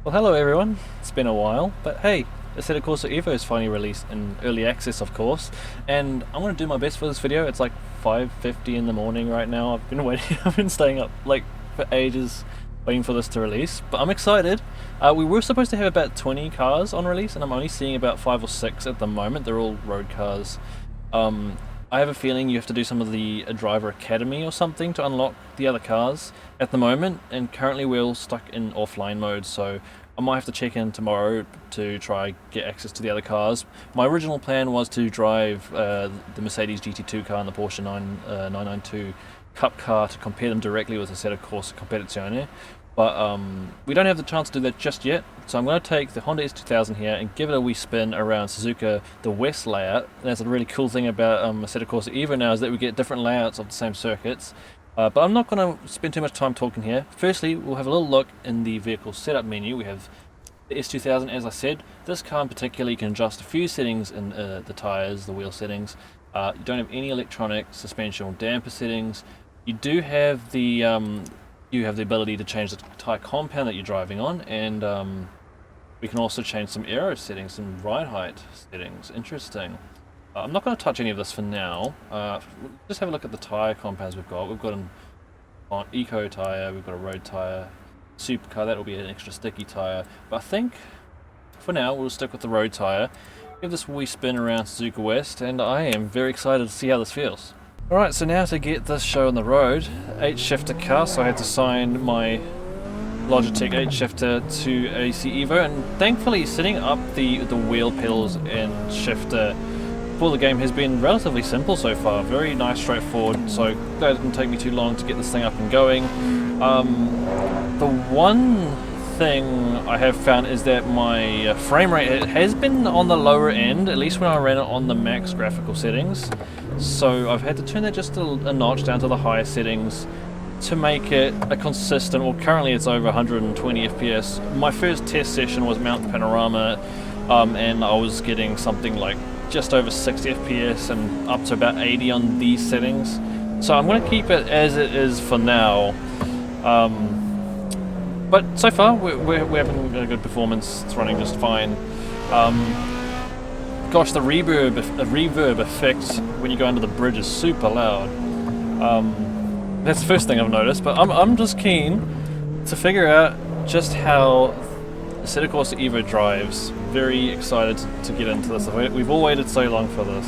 Well, hello everyone. It's been a while, but hey, Assetto Corsa EVO is finally released in early access, of course, and I'm going to do my best for this video. It's like 5:50 in the morning right now. I've been waiting. I've been staying up like for ages, waiting for this to release. But I'm excited. We were supposed to have about 20 cars on release, and I'm only seeing about 5 or 6 at the moment. They're all road cars. I have a feeling you have to do some of the driver academy or something to unlock the other cars at the moment, and currently we're all stuck in offline mode, so I might have to check in tomorrow to try get access to the other cars. My original plan was to drive the Mercedes GT2 car and the Porsche 992 Cup car to compare them directly with the Assetto Corsa Competizione, but we don't have the chance to do that just yet, so I'm going to take the Honda S2000 here and give it a wee spin around Suzuka, the West layout. And that's a really cool thing about Assetto Corsa EVO now, is that we get different layouts of the same circuits. But I'm not going to spend too much time talking here. Firstly, we'll have a little look in the vehicle setup menu. We have the S2000, as I said. This car in particular, you can adjust a few settings in the tyres, the wheel settings. You don't have any electronic suspension or damper settings. You do have the ability to change the tyre compound that you're driving on, and we can also change some aero settings, some ride height settings. Interesting. I'm not going to touch any of this for now. Just have a look at the tyre compounds we've got. We've got an eco tyre, we've got a road tyre, supercar, that will be an extra sticky tyre. But I think for now we'll stick with the road tyre. Give this wee spin around Suzuka West, and I am very excited to see how this feels. Alright, so now to get this show on the road, 8-shifter car, so I had to sign my Logitech 8-shifter to AC EVO, and thankfully setting up the wheel pedals and shifter for the game has been relatively simple so far. Very nice, straightforward, so glad it didn't take me too long to get this thing up and going. The one thing I have found is that my frame rate has been on the lower end, at least when I ran it on the max graphical settings. So I've had to turn that just a notch down to the higher settings to make it a consistent, well currently it's over 120 FPS. My first test session was Mount Panorama, and I was getting something like just over 60 FPS and up to about 80 on these settings. So I'm going to keep it as it is for now. But so far we're having a good performance, it's running just fine. Gosh, the reverb effect when you go under the bridge is super loud. That's the first thing I've noticed, but I'm just keen to figure out just how Assetto Corsa EVO drives. Very excited to get into this. We've all waited so long for this.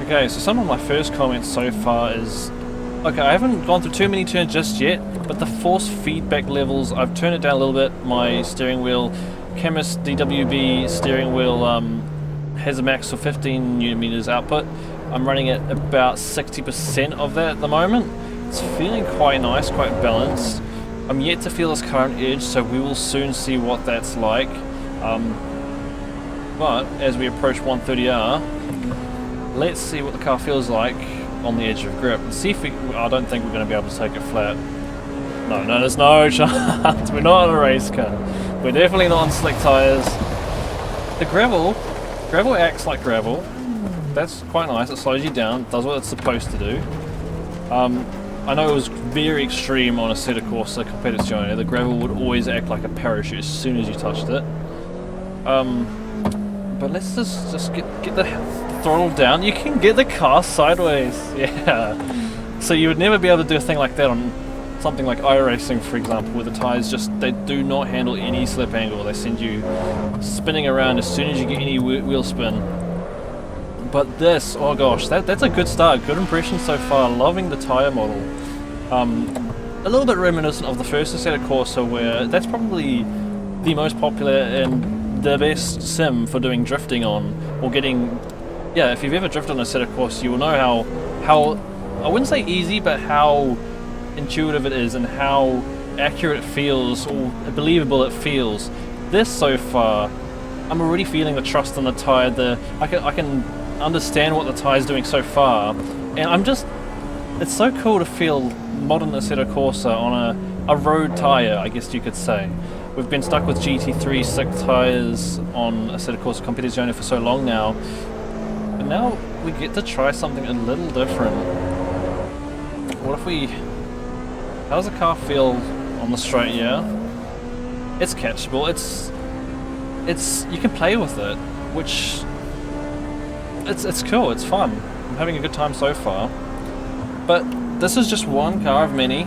Okay, so some of my first comments so far is, okay, I haven't gone through too many turns just yet, but the force feedback levels, I've turned it down a little bit. My steering wheel, Chemist DWB steering wheel has a max of 15 Nm output. I'm running at about 60% of that at the moment. It's feeling quite nice, quite balanced. I'm yet to feel this current edge, so we will soon see what that's like. But as we approach 130R, let's see what the car feels like on the edge of grip. And see if I don't think we're going to be able to take it flat. No, there's no chance. We're not on a race car. We're definitely not on slick tyres. The gravel acts like gravel. That's quite nice. It slows you down, does what it's supposed to do. I know it was very extreme on Assetto Corsa Competizione. The gravel would always act like a parachute as soon as you touched it. But let's just get the throttle down. You can get the car sideways. Yeah. So you would never be able to do a thing like that on something like iRacing, for example, where the tyres they do not handle any slip angle. They send you spinning around as soon as you get any wheel spin. But this, oh gosh, that's a good start, good impression so far. Loving the tyre model. A little bit reminiscent of the first Assetto Corsa, where that's probably the most popular and the best sim for doing drifting on, or getting, yeah, if you've ever drifted on Assetto Corsa, you will know how, I wouldn't say easy, but how intuitive it is and how accurate it feels, or believable it feels. This so far, I'm already feeling the trust in the tyre, I can understand what the tyre's doing so far, and it's so cool to feel modern Assetto Corsa on a road tyre, I guess you could say. We've been stuck with GT3 slick tyres on Assetto Corsa Competizione for so long now, but now we get to try something a little different. What if we... How does the car feel on the straight? Yeah, it's catchable. It's you can play with it, which it's cool. It's fun. I'm having a good time so far. But this is just one car of many.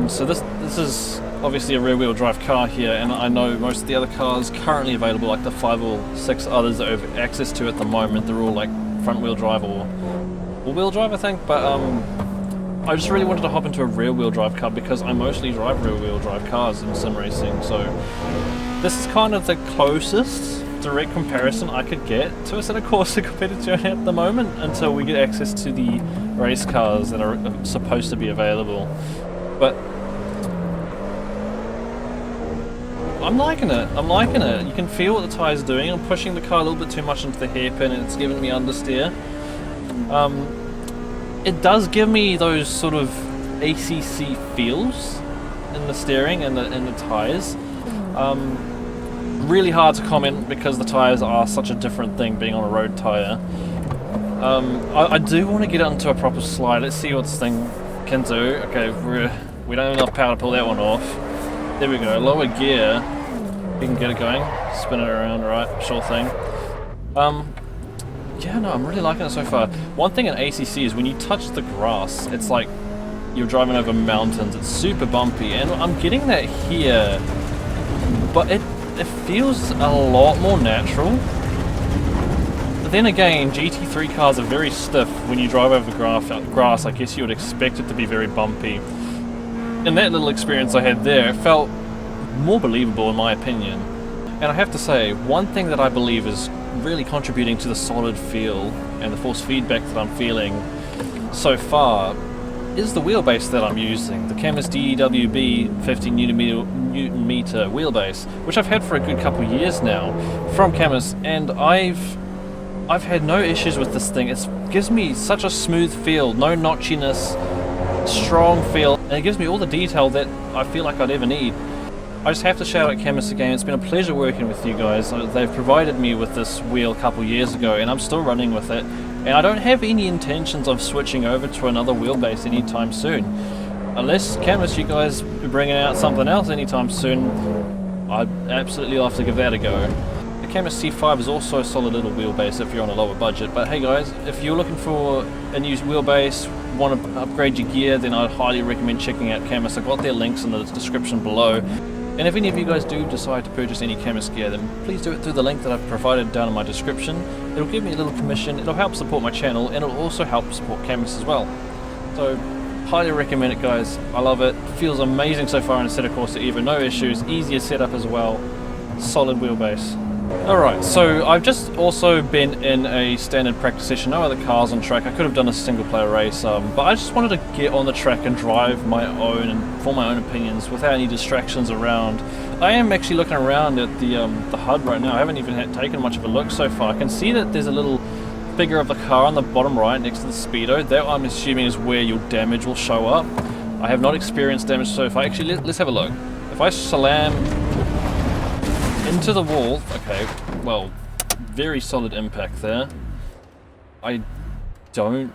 So this is obviously a rear-wheel drive car here, and I know most of the other cars currently available, like the 5 or 6 others that I have access to at the moment, they're all like front-wheel drive or all-wheel drive, I think. But I just really wanted to hop into a rear-wheel drive car because I mostly drive rear-wheel drive cars in sim racing. So this is kind of the closest direct comparison I could get to a Assetto Corsa competition at the moment, until we get access to the race cars that are supposed to be available. But I'm liking it. I'm liking it. You can feel what the tyre's doing. I'm pushing the car a little bit too much into the hairpin, and it's giving me understeer. It does give me those sort of ACC feels in the steering and the tyres. Really hard to comment because the tyres are such a different thing being on a road tyre. I do want to get it into a proper slide. Let's see what this thing can do. Okay, we don't have enough power to pull that one off. There we go, lower gear. We can get it going. Spin it around, right? Sure thing. Yeah, no, I'm really liking it so far. One thing in ACC is when you touch the grass, it's like you're driving over mountains. It's super bumpy, and I'm getting that here, but it feels a lot more natural. But then again, GT3 cars are very stiff. When you drive over grass, I guess you would expect it to be very bumpy. In that little experience I had there, it felt more believable in my opinion. And I have to say, one thing that I believe is really contributing to the solid feel and the force feedback that I'm feeling so far is the wheelbase that I'm using. The Camus DEWB 50 Newton meter wheelbase, which I've had for a good couple of years now from Camus, and I've had no issues with this thing. It gives me such a smooth feel, no notchiness, strong feel, and it gives me all the detail that I feel like I'd ever need. I just have to shout out Camus again. It's been a pleasure working with you guys. They've provided me with this wheel a couple years ago, and I'm still running with it, and I don't have any intentions of switching over to another wheelbase anytime soon. Unless, Camus, you guys be bringing out something else anytime soon, I'd absolutely love to give that a go. The Camus C5 is also a solid little wheelbase if you're on a lower budget, but hey guys, if you're looking for a new wheelbase, want to upgrade your gear, then I'd highly recommend checking out Camus. I've got their links in the description below. And if any of you guys do decide to purchase any Camus gear, then please do it through the link that I've provided down in my description. It'll give me a little commission, it'll help support my channel, and it'll also help support Camus as well. So, highly recommend it guys, I love it. Feels amazing so far in Assetto Corsa EVO, no issues, easier setup as well, solid wheelbase. Alright, so I've just also been in a standard practice session, no other cars on track. I could have done a single player race, but I just wanted to get on the track and drive my own and form my own opinions without any distractions around. I am actually looking around at the HUD right now. I haven't even taken much of a look so far. I can see that there's a little figure of the car on the bottom right next to the speedo. That I'm assuming is where your damage will show up. I have not experienced damage so far. Actually, let's have a look. If I slam into the wall, okay, well, very solid impact there. I don't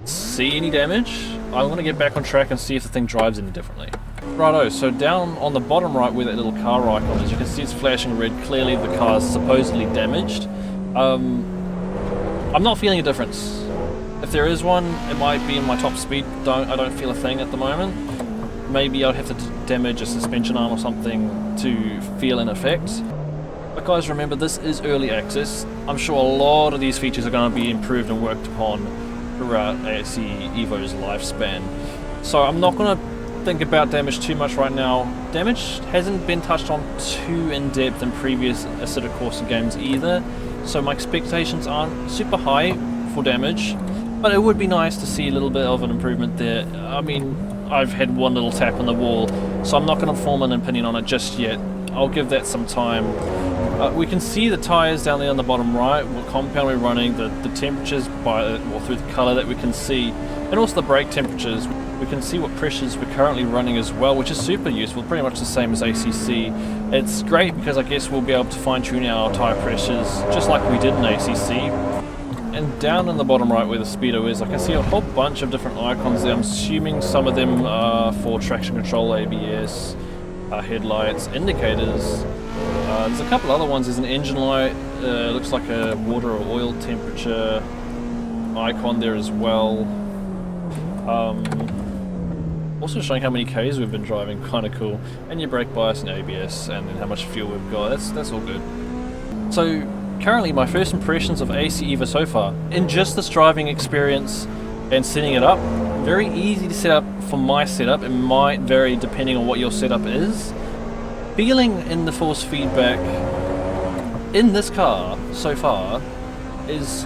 see any damage. I want to get back on track and see if the thing drives any differently. Righto, so down on the bottom right where that little car icon is, you can see it's flashing red. Clearly the car is supposedly damaged. I'm not feeling a difference. If there is one, it might be in my top speed. I don't feel a thing at the moment. Maybe I'd have to damage a suspension arm or something to feel an effect. But guys, remember, this is early access. I'm sure a lot of these features are going to be improved and worked upon throughout AC EVO's lifespan. So I'm not going to think about damage too much right now. Damage hasn't been touched on too in depth in previous Assetto Corsa games either, so my expectations aren't super high for damage, but it would be nice to see a little bit of an improvement there. I mean, I've had one little tap on the wall, so I'm not going to form an opinion on it just yet. I'll give that some time. We can see the tyres down there on the bottom right, what compound we're running, the temperatures through the colour that we can see, and also the brake temperatures. We can see what pressures we're currently running as well, which is super useful, pretty much the same as ACC. It's great because I guess we'll be able to fine tune our tyre pressures just like we did in ACC. And down in the bottom right where the speedo is, I can see a whole bunch of different icons there. I'm assuming some of them are for traction control, ABS, headlights, indicators. There's a couple other ones. There's an engine light, looks like a water or oil temperature icon there as well. Also showing how many Ks we've been driving, kind of cool. And your brake bias and ABS, and then how much fuel we've got. That's all good. So currently my first impressions of AC EVO so far, in just this driving experience and setting it up, very easy to set up for my setup. It might vary depending on what your setup is. Feeling in the force feedback in this car so far is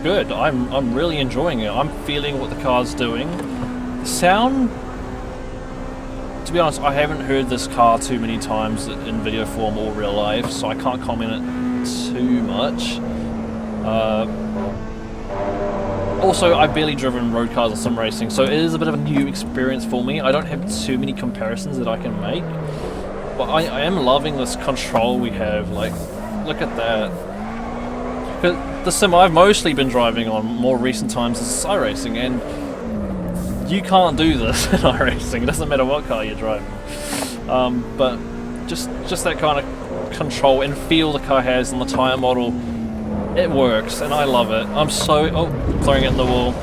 good. I'm really enjoying it. I'm feeling what the car's doing. The sound, to be honest, I haven't heard this car too many times in video form or real life, so I can't comment it too much. Also, I've barely driven road cars or sim racing, so it is a bit of a new experience for me. I don't have too many comparisons that I can make, but I am loving this control we have. Like, look at that. The sim I've mostly been driving on more recent times is iRacing, and you can't do this in iRacing. It doesn't matter what car you're driving. But just that kind of control and feel the car has on the tyre model, it works, and I love it. I'm so... oh, throwing it in the wall.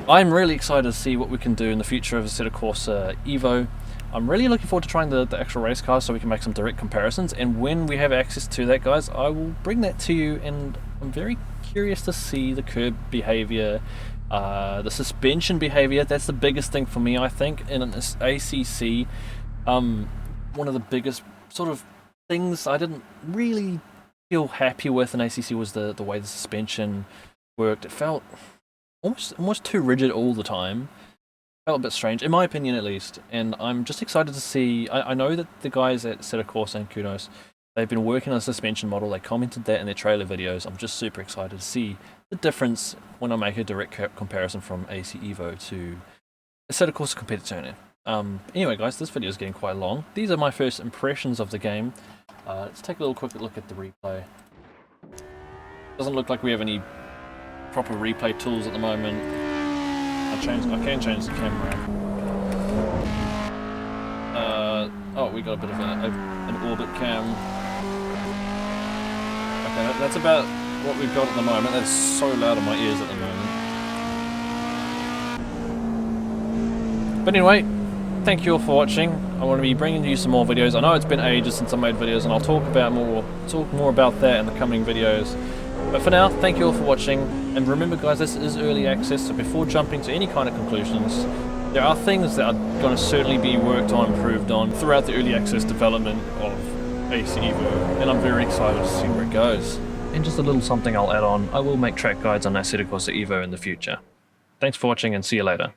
I'm really excited to see what we can do in the future of Assetto Corsa EVO. I'm really looking forward to trying the actual race cars so we can make some direct comparisons, and when we have access to that, guys, I will bring that to you, and I'm very curious to see the curb behavior, the suspension behavior. That's the biggest thing for me, I think, in this ACC. One of the biggest sort of things I didn't really feel happy with in ACC was the way the suspension worked. It felt almost too rigid all the time. Felt a bit strange, in my opinion at least, and I'm just excited to see. I know that the guys at Assetto Corsa and Kudos, they've been working on a suspension model. They commented that in their trailer videos. I'm just super excited to see the difference when I make a direct comparison from AC EVO to Assetto Corsa competitor. Anyway guys, this video is getting quite long. These are my first impressions of the game. Let's take a little quick look at the replay. Doesn't look like we have any proper replay tools at the moment. I can change the camera. Oh, we got a bit of an orbit cam. Okay, that's about what we've got at the moment. That's so loud in my ears at the moment. But anyway, thank you all for watching. I want to be bringing you some more videos. I know it's been ages since I made videos, and I'll talk more about that in the coming videos. But for now, thank you all for watching, and remember guys, this is early access, so before jumping to any kind of conclusions, there are things that are going to certainly be worked on, improved on, throughout the early access development of AC EVO, and I'm very excited to see where it goes. And just a little something I'll add on, I will make track guides on Assetto Corsa EVO in the future. Thanks for watching, and see you later.